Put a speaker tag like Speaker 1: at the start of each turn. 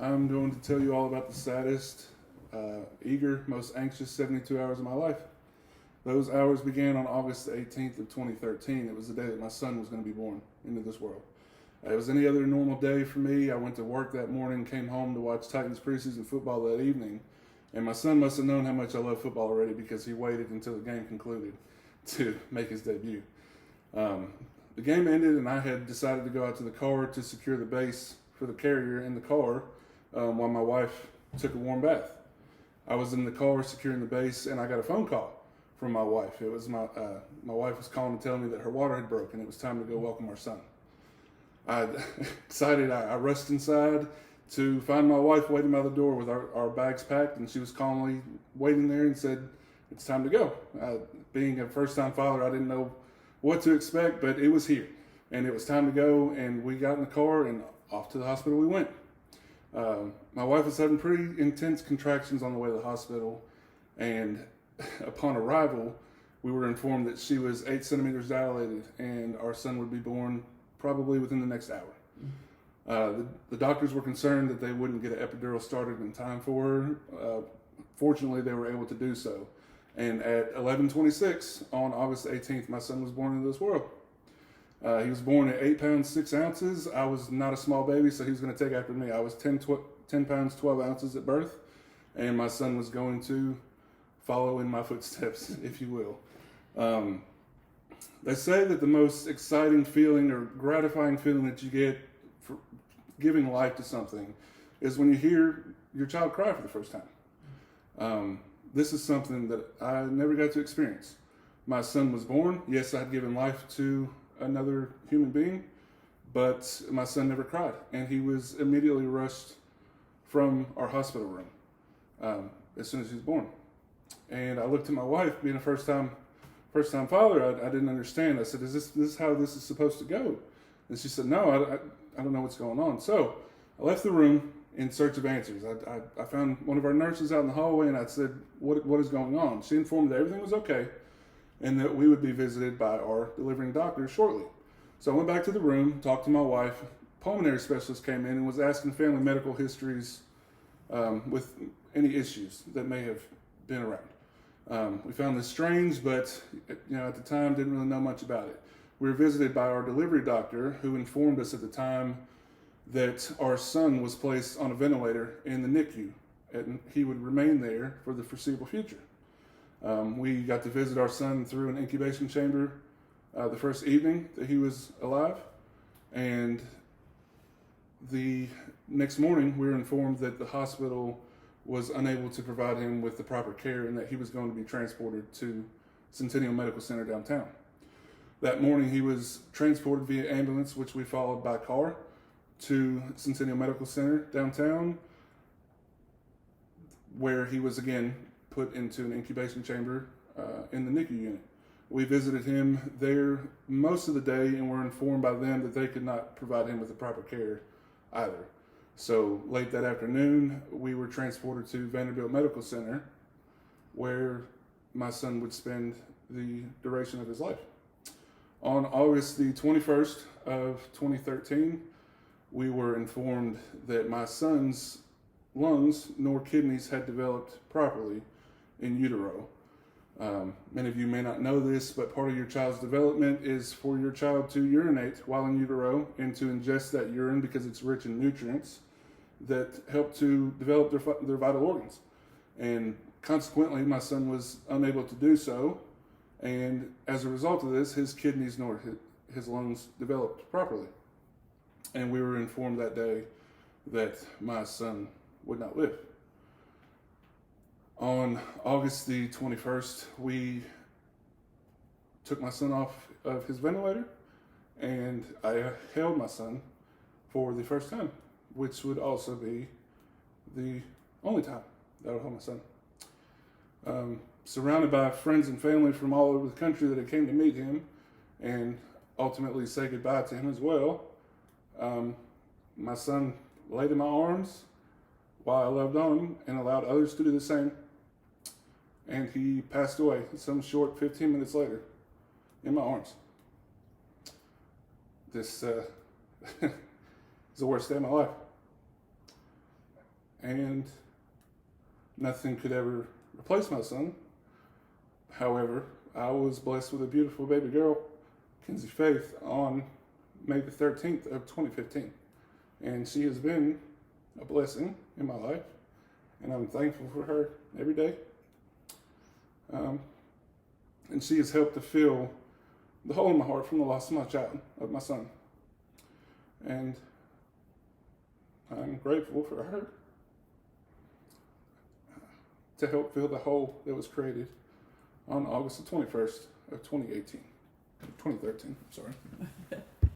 Speaker 1: I'm going to tell you all about the saddest, eager, most anxious 72 hours of my life. Those hours began on August the 18th of 2013. It was the day that my son was going to be born into this world. It was any other normal day for me. I went to work that morning, came home to watch Titans preseason football that evening, and my son must have known how much I love football already because he waited until the game concluded to make his debut. The game ended, and I had decided to go out to the car to secure the base for the carrier in the car while my wife took a warm bath. I was in the car securing the base, and I got a phone call from my wife. It was my wife was calling to tell me that her water had broken. It was time to go welcome our son. I excited. I rushed inside to find my wife waiting by the door with our bags packed, and she was calmly waiting there and said, "It's time to go." Being a first-time father, I didn't know what to expect, but it was here, and it was time to go. And we got in the car and off to the hospital we went. My wife was having pretty intense contractions on the way to the hospital, and upon arrival, we were informed that she was 8 centimeters dilated, and our son would be born probably within the next hour. The doctors were concerned that they wouldn't get an epidural started in time for her. Fortunately, they were able to do so. And at 11:26 on August 18th, my son was born into this world. He was born at 8 pounds 6 ounces. I was not a small baby, so he was going to take after me. I was 10 pounds 12 ounces at birth, and my son was going to follow in my footsteps, if you will. They say that the most exciting feeling or gratifying feeling that you get for giving life to something is when you hear your child cry for the first time. This is something that I never got to experience. My son was born. Yes, I had given life to another human being, but my son never cried, and he was immediately rushed from our hospital room as soon as he was born. And I looked at my wife, being a first-time father. I didn't understand. I said, "Is this how this is supposed to go?" And she said, "No, I don't know what's going on." So I left the room in search of answers. I found one of our nurses out in the hallway, and I said, what is going on? She informed me that everything was okay and that we would be visited by our delivering doctor shortly. So I went back to the room, talked to my wife. Pulmonary specialist came in and was asking family medical histories with any issues that may have been around. We found this strange, but at the time didn't really know much about it. We were visited by our delivery doctor, who informed us at the time that our son was placed on a ventilator in the NICU, and he would remain there for the foreseeable future. We got to visit our son through an incubation chamber the first evening that he was alive, and the next morning we were informed that the hospital was unable to provide him with the proper care and that he was going to be transported to Centennial Medical Center downtown. That morning he was transported via ambulance, which we followed by car, to Centennial Medical Center downtown, where he was again put into an incubation chamber in the NICU unit. We visited him there most of the day and were informed by them that they could not provide him with the proper care either. So late that afternoon, we were transported to Vanderbilt Medical Center, where my son would spend the duration of his life. On August the 21st of 2013, we were informed that my son's lungs nor kidneys had developed properly in utero. Many of you may not know this, but part of your child's development is for your child to urinate while in utero and to ingest that urine because it's rich in nutrients that help to develop their vital organs. And consequently, my son was unable to do so, and as a result of this, his kidneys nor his lungs developed properly. And we were informed that day that my son would not live. On August the 21st, we took my son off of his ventilator, and I held my son for the first time, which would also be the only time that I would hold my son. Surrounded by friends and family from all over the country that had came to meet him and ultimately say goodbye to him as well, my son laid in my arms while I loved on him and allowed others to do the same. And he passed away some short 15 minutes later in my arms. This is the worst day of my life. and nothing could ever replace my son. However, I was blessed with a beautiful baby girl, Kinsey Faith, on May the 13th of 2015. And she has been a blessing in my life, and I'm thankful for her every day. And she has helped to fill the hole in my heart from the loss of my child, of my son. And I'm grateful for her to help fill the hole that was created on August the 21st of 2013, sorry.